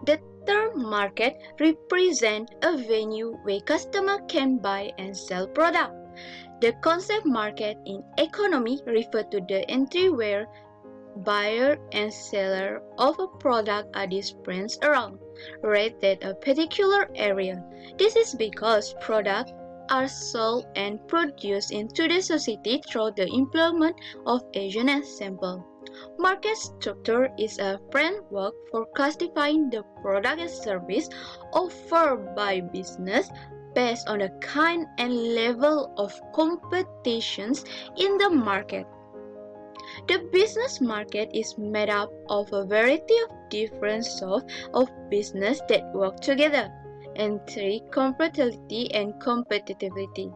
The term market represents a venue where customers can buy and sell products. The concept market in economy refers to the entry where buyer and seller of a product are dispersed around, right at a particular area. This is because products are sold and produced into the society through the employment of agent and sample. Market structure is a framework for classifying the product and service offered by business based on the kind and level of competitions in the market. The business market is made up of a variety of different sorts of business that work together: entry, compatibility, and competitivity.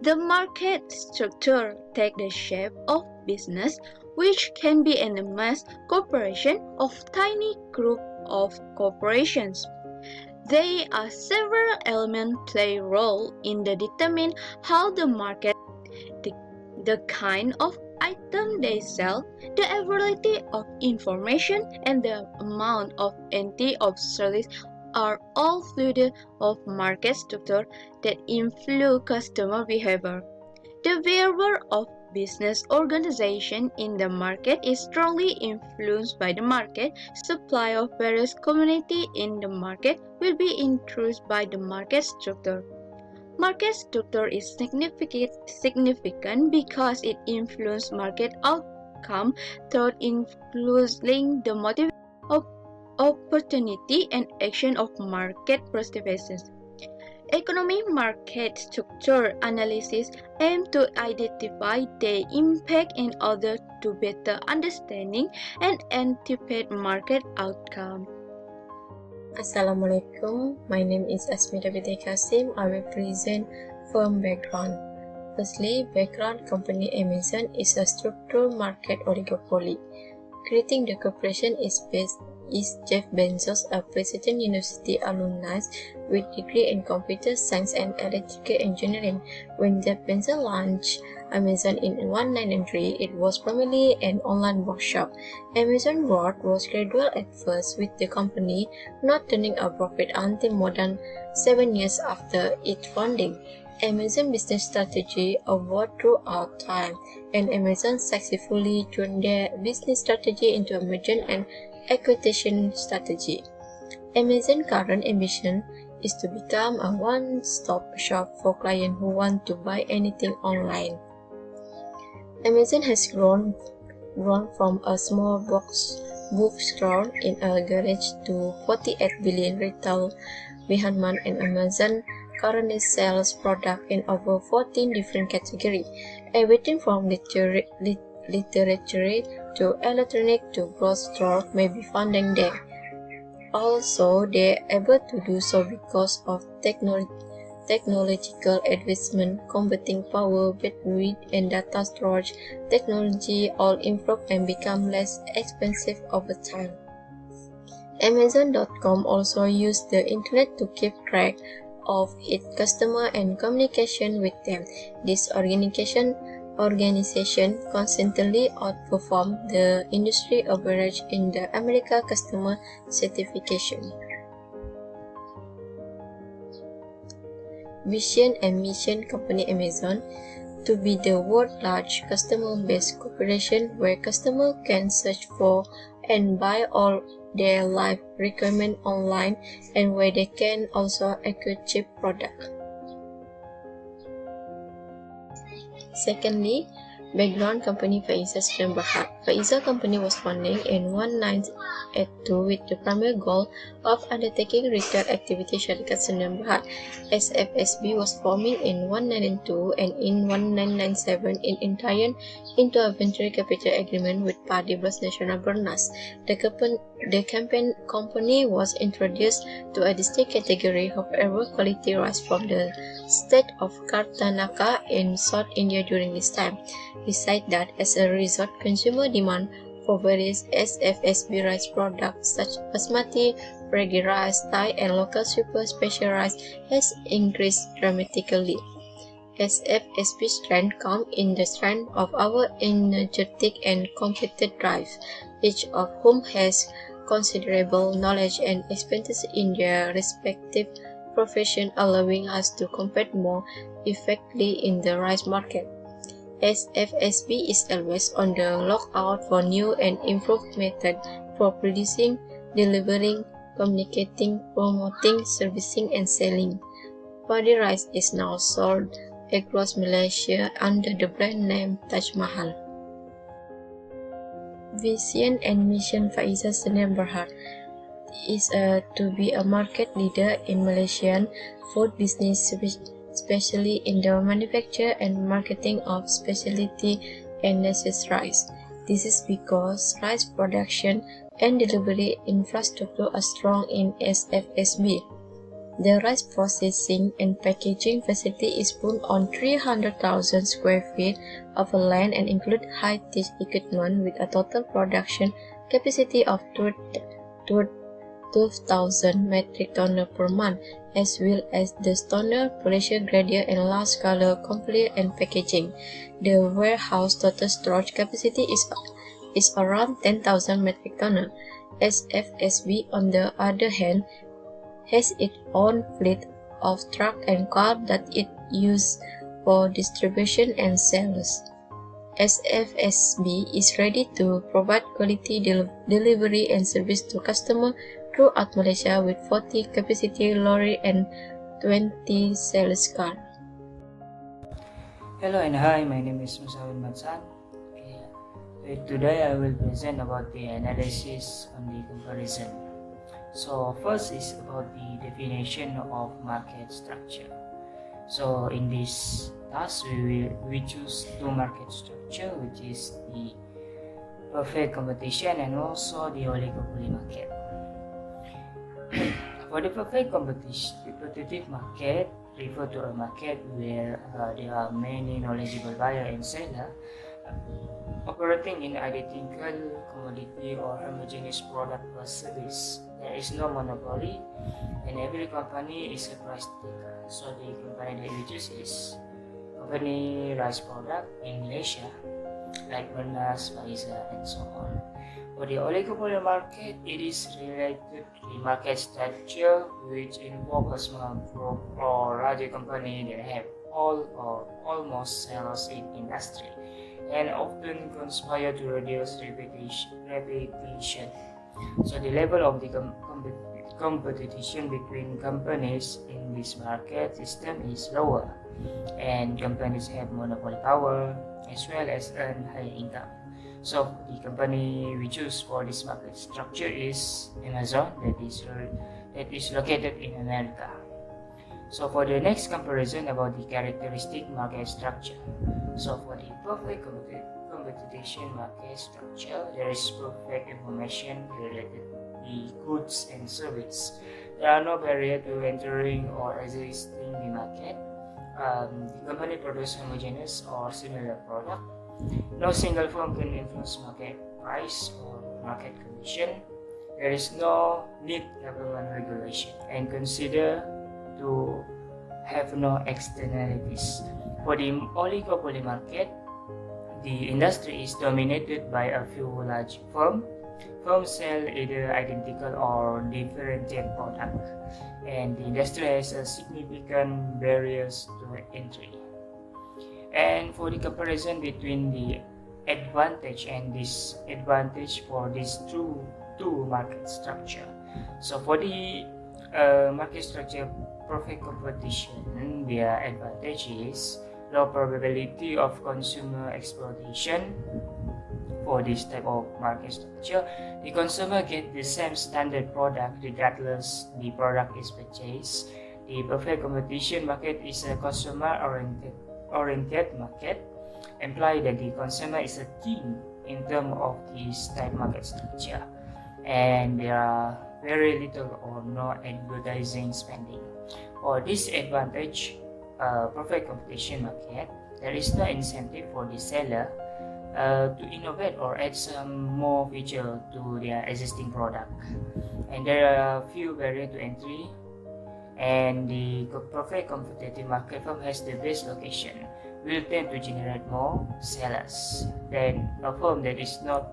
The market structure takes the shape of business, which can be a mass corporation of tiny group of corporations. There are several elements play a role in determining how the market, the kind of item they sell, the availability of information, and the amount of entity of service are all fluid of market structure that influence customer behavior. The behavior of business organization in the market is strongly influenced by the market. Supply of various commodities in the market will be influenced by the market structure. Market structure is significant because it influences market outcome through influencing the motivation of opportunity and action of market participants. Economic market structure analysis aims to identify their impact in order to better understanding and anticipate market outcome. Assalamualaikum, my name is Asmita Binti Kasim. I will present firm background. Firstly, background company Amazon is a structural market oligopoly. Creating the corporation is Jeff Bezos, a Princeton University alumnus with degree in computer science and electrical engineering. When Jeff Bezos launched Amazon in 1993, it was primarily an online bookshop. Amazon growth was gradual at first, with the company not turning a profit until more than 7 years after its founding. Amazon business strategy evolved throughout time, and Amazon successfully turned their business strategy into a merger and acquisition strategy. Amazon's current ambition is to become a one-stop shop for clients who want to buy anything online. Amazon has grown from a small bookstore in a garage to 48 billion retail behemoth, and Amazon currently sells products in over 14 different categories, everything from literature to electronic to grocery store may be found there. Also, they are able to do so because of technological advancement, computing power, battery, and data storage technology all improve and become less expensive over time. Amazon.com also uses the internet to keep track of its customers and communication with them. This organization constantly outperforms the industry average in the American customer certification. Vision and mission company Amazon to be the world's largest customer-based corporation where customers can search for and buy all their life requirements online, and where they can also acquire cheap products. Secondly, background company Faiza Sudan Berhad. Faiza company was founded in 1982 with the primary goal of undertaking retail activity. Syarikat Sudan Berhad SFSB was formed in 1992, and in 1997 it entered into a venture capital agreement with Padibas Nasional Bernas. The company was introduced to a distinct category, however, quality rice from the state of Karnataka in South India during this time. Besides that, as a result, consumer demand for various SFSB rice products such as basmati, Pregi rice, Thai, and local super special rice has increased dramatically. SFSB's strength comes in the strength of our energetic and competitive drive, each of whom has considerable knowledge and experience in their respective profession, allowing us to compete more effectively in the rice market. SFSB is always on the lookout for new and improved methods for producing, delivering, communicating, promoting, servicing, and selling. Padi rice is now sold across Malaysia under the brand name Taj Mahal. Vision and mission Faiza Sdn Bhd is to be a market leader in Malaysian food business, especially in the manufacture and marketing of specialty and niche rice. This is because rice production and delivery infrastructure are strong in SFSB. The rice processing and packaging facility is built on 300,000 square feet of land and include high-tech equipment with a total production capacity of 12,000 metric tons per month, as well as the standard pressure gradient and large-scale conveyor and packaging. The warehouse total storage capacity is around 10,000 metric tons. SFSB, on the other hand, has its own fleet of trucks and cars that it uses for distribution and sales. SFSB is ready to provide quality delivery and service to customers throughout Malaysia with 40 capacity lorry and 20 sales cars. Hello and hi, my name is Musawin Matsan. Today I will present about the analysis on the comparison. So first is about the definition of market structure. So in this task we choose two market structure, which is the perfect competition and also the oligopoly market. For the perfect competitive market, refer to a market where there are many knowledgeable buyer and seller operating in identical commodity or homogeneous product or service. There is no monopoly and every company is a price taker. So the company that we choose is company rice product in Malaysia like Bernas, Faiza and so on. For the oligopoly market, it is related to the market structure which involves a small group or larger company that have all or almost sales in industry and often conspire to reduce repetition. So the level of the competition between companies in this market system is lower, and companies have monopoly power as well as earn high income. So the company we choose for this market structure is Amazon, that is located in America. So for the next comparison about the characteristic market structure. So for the perfect competition market structure, there is perfect information related to the goods and service. There are no barrier to entering or existing the market. The company produces homogeneous or similar product. No single firm can influence market price or market condition. There is no need government regulation and consider to have no externalities. For the oligopoly market, the industry is dominated by a few large firms. Firms sell either identical or differentiated products, and the industry has a significant barriers to entry. And for the comparison between the advantage and disadvantage for these two market structure. So for the market structure perfect competition, their advantage is low probability of consumer exploitation. For this type of market structure, the consumer get the same standard product regardless the product is purchased. The perfect competition market is a consumer-oriented market, implying that the consumer is a team in terms of this type market structure, and there are very little or no advertising spending. For this advantage, perfect competition market, there is no incentive for the seller to innovate or add some more feature to their existing product, and there are few barriers to entry, and the perfect competitive market firm has the best location will tend to generate more sellers than a firm that is not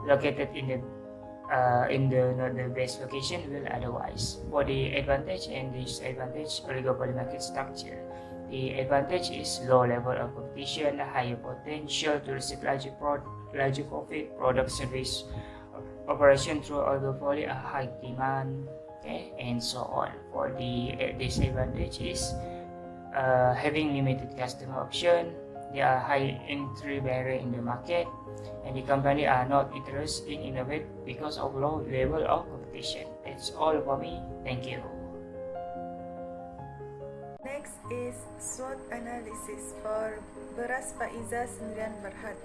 located in the in the not the best location will otherwise. For the advantage and disadvantage oligopoly market structure, the advantage is low level of competition, higher potential to receive larger profit, product service operation through oligopoly, a high demand, okay, and so on. For the disadvantage is having limited customer option, there are high entry barrier in the market, and the company are not interested in innovate because of low level of competition. That's all for me. Thank you. Next is SWOT analysis for Beras Faiza Sendirian Berhad.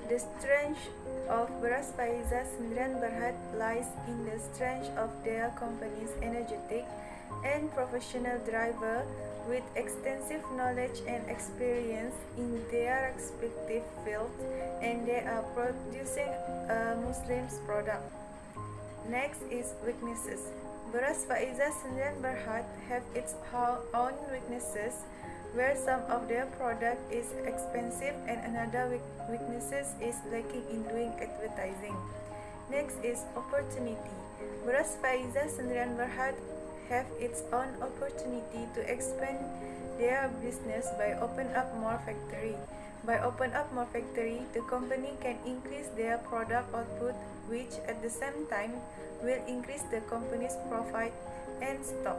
The strength of Beras Faiza Sendirian Berhad lies in the strength of their company's energetic and professional driver with extensive knowledge and experience in their respective fields, and they are producing a Muslim's product. Next is weaknesses. Beras Faiza Sendirian Berhad have its own weaknesses, where some of their product is expensive and another weaknesses is lacking in doing advertising. Next is opportunity. Beras Faiza Sendirian Berhad have its own opportunity to expand their business by open up more factory. By open up more factory, the company can increase their product output, which at the same time will increase the company's profit and stock.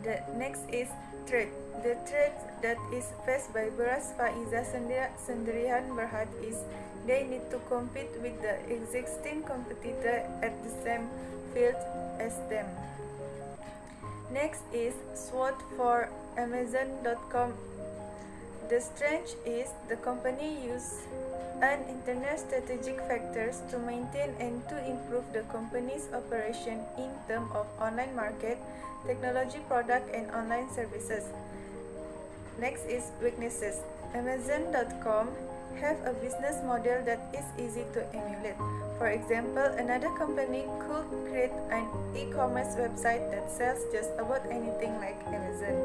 The next is threat. The threat that is faced by Beras Faiza Sendirian Berhad is they need to compete with the existing competitor at the same field as them. Next is SWOT for Amazon.com. The strength is the company use an internal strategic factors to maintain and to improve the company's operation in terms of online market, technology product and online services. Next is weaknesses. Amazon.com have a business model that is easy to emulate. For example, another company could create an e-commerce website that sells just about anything like Amazon.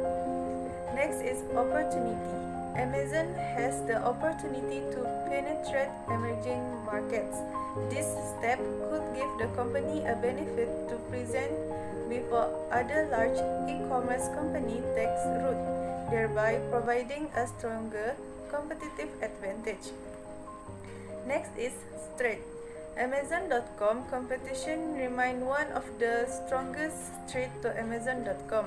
Next is opportunity. Amazon has the opportunity to penetrate emerging markets. This step could give the company a benefit to present before other large e-commerce company takes root, thereby providing a stronger competitive advantage. Next is strength. Amazon.com competition remain one of the strongest threats to Amazon.com.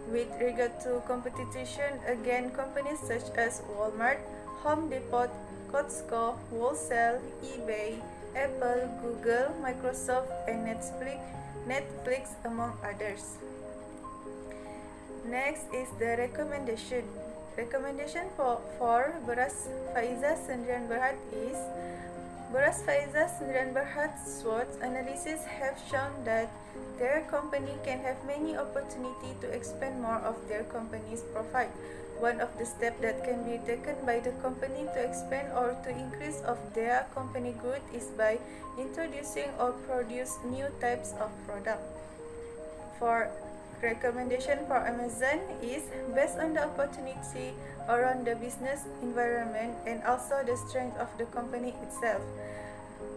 With regard to competition against companies such as Walmart, Home Depot, Costco, Wholesale, eBay, Apple, Google, Microsoft, and Netflix among others. Next is the recommendation. Recommendation for Beras Faiza Sendirian Berhad is Beras Faiza Sendirian Berhad's SWOT analysis have shown that their company can have many opportunities to expand more of their company's profit. One of the steps that can be taken by the company to expand or to increase of their company growth is by introducing or produce new types of product. For recommendation for Amazon is based on the opportunity around the business environment and also the strength of the company itself.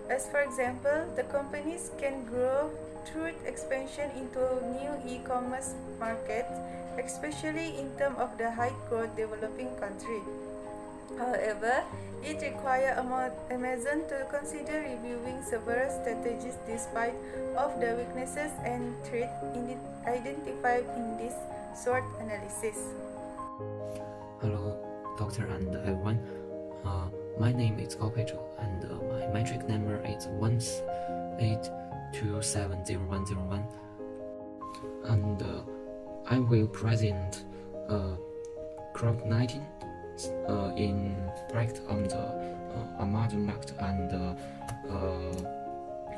As for example, the companies can grow through expansion into new e-commerce markets, especially in terms of the high-growth developing country. However, it requires Amazon to consider reviewing several strategies despite of the weaknesses and threats identified in this SWOT analysis. Hello, doctor and everyone. My name is Gao Peizhou, and my metric number is 182700101. And I will present COVID-19 impact on the Amazon market and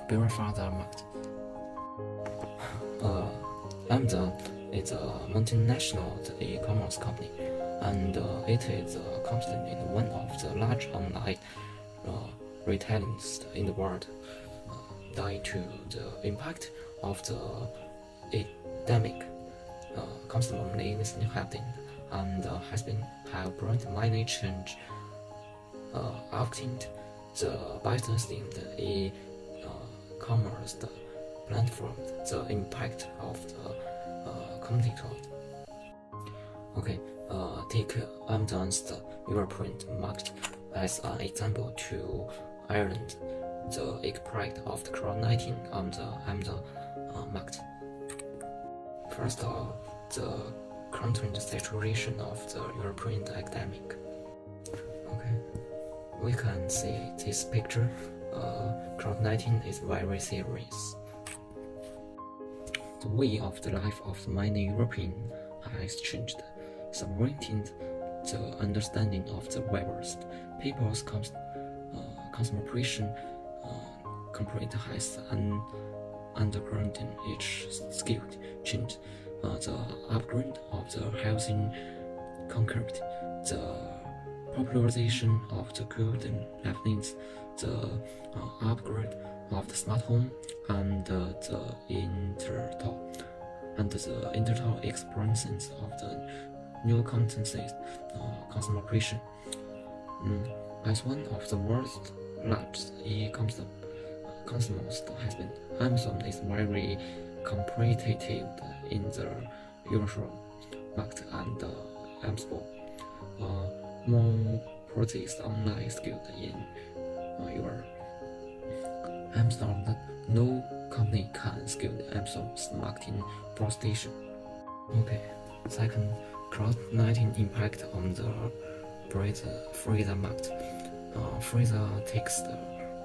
Belfast market. Amazon is a multinational e-commerce company, and it is constantly one of the large online retailers in the world. Due to the impact of the epidemic, constantly happening and have brought many change affecting the business in the e-commerce platform, the impact of the competitor. Okay, take Amazon's European market as an example to Ireland, the impact of the COVID-19 on the Amazon market. First, the current situation of the European academic. Okay, we can see this picture. COVID-19 is very serious. The way of the life of many Europeans has changed, subverting the understanding of the virus. People's concentration complete has undergone each skilled change. The upgrade of the housing concept, the popularization of the good livings, the upgrade of the smart home, and the intertal experiences of the new content-based concentration. As one of the world's largest e-commerce has been, Amazon is very competitive in the European market and Amazon more products online skilled in Europe. Amazon, no company can skill Amazon's marketing proposition. Okay, second, COVID-19 impact on the freezer market. Freezer takes the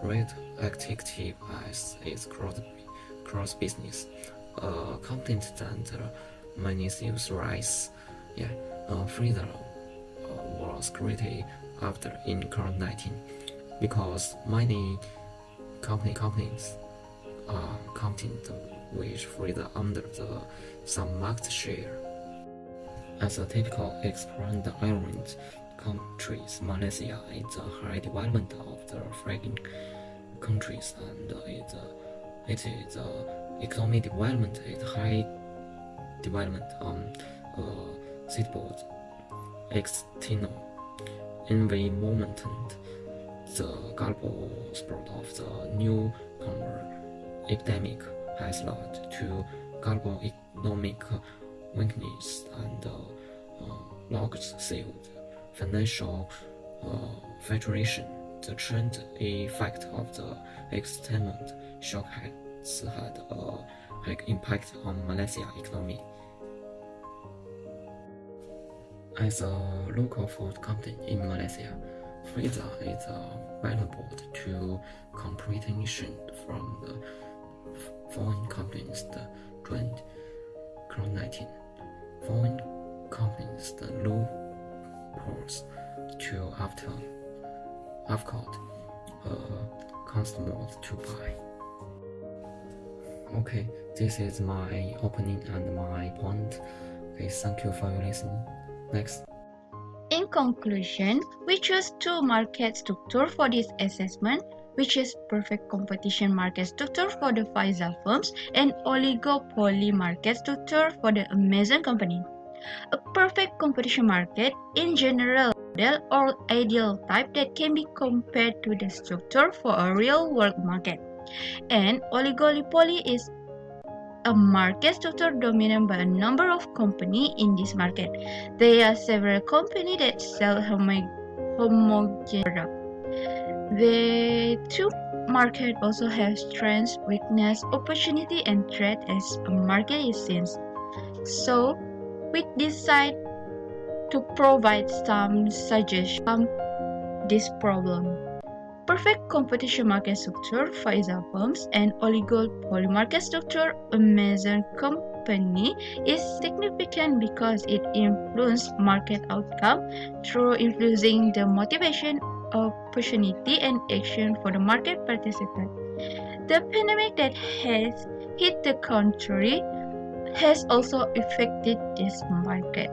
rate activity as its cross business. Content that many sales rise. Freezer was created after in COVID-19 because many companies are content which freezer under some market share. As a typical expanded island countries, Malaysia is a high development of the flagging countries, and it is economic development is high development on suitable external environment. The global spread of the newcomer epidemic has led to global economic weakness and lost sales, financial fluctuation. The trend effect of the external shock has had a big impact on Malaysia economy. As a local food company in Malaysia, freezer is available to competition from the foreign companies during COVID-19. Foreign companies loopholes to avoid customers to buy. Okay, this is my opening and my point. Okay, thank you for your listening. Next. In conclusion, we chose two market structures for this assessment, which is perfect competition market structure for the Pfizer firms and oligopoly market structure for the Amazon company. A perfect competition market, in general, model or ideal type that can be compared to the structure for a real-world market. And oligopoly is a market structure dominated by a number of companies in this market. There are several companies that sell homogeneous products. The two markets also have strengths, weakness, opportunity, and threat as a market is seen. So, we decide to provide some suggestions on this problem. Perfect competition market structure, Pfizer firms, and oligopoly market structure, Amazon company, is significant because it influences market outcome through influencing the motivation, opportunity, and action for the market participant. The pandemic that has hit the country has also affected this market.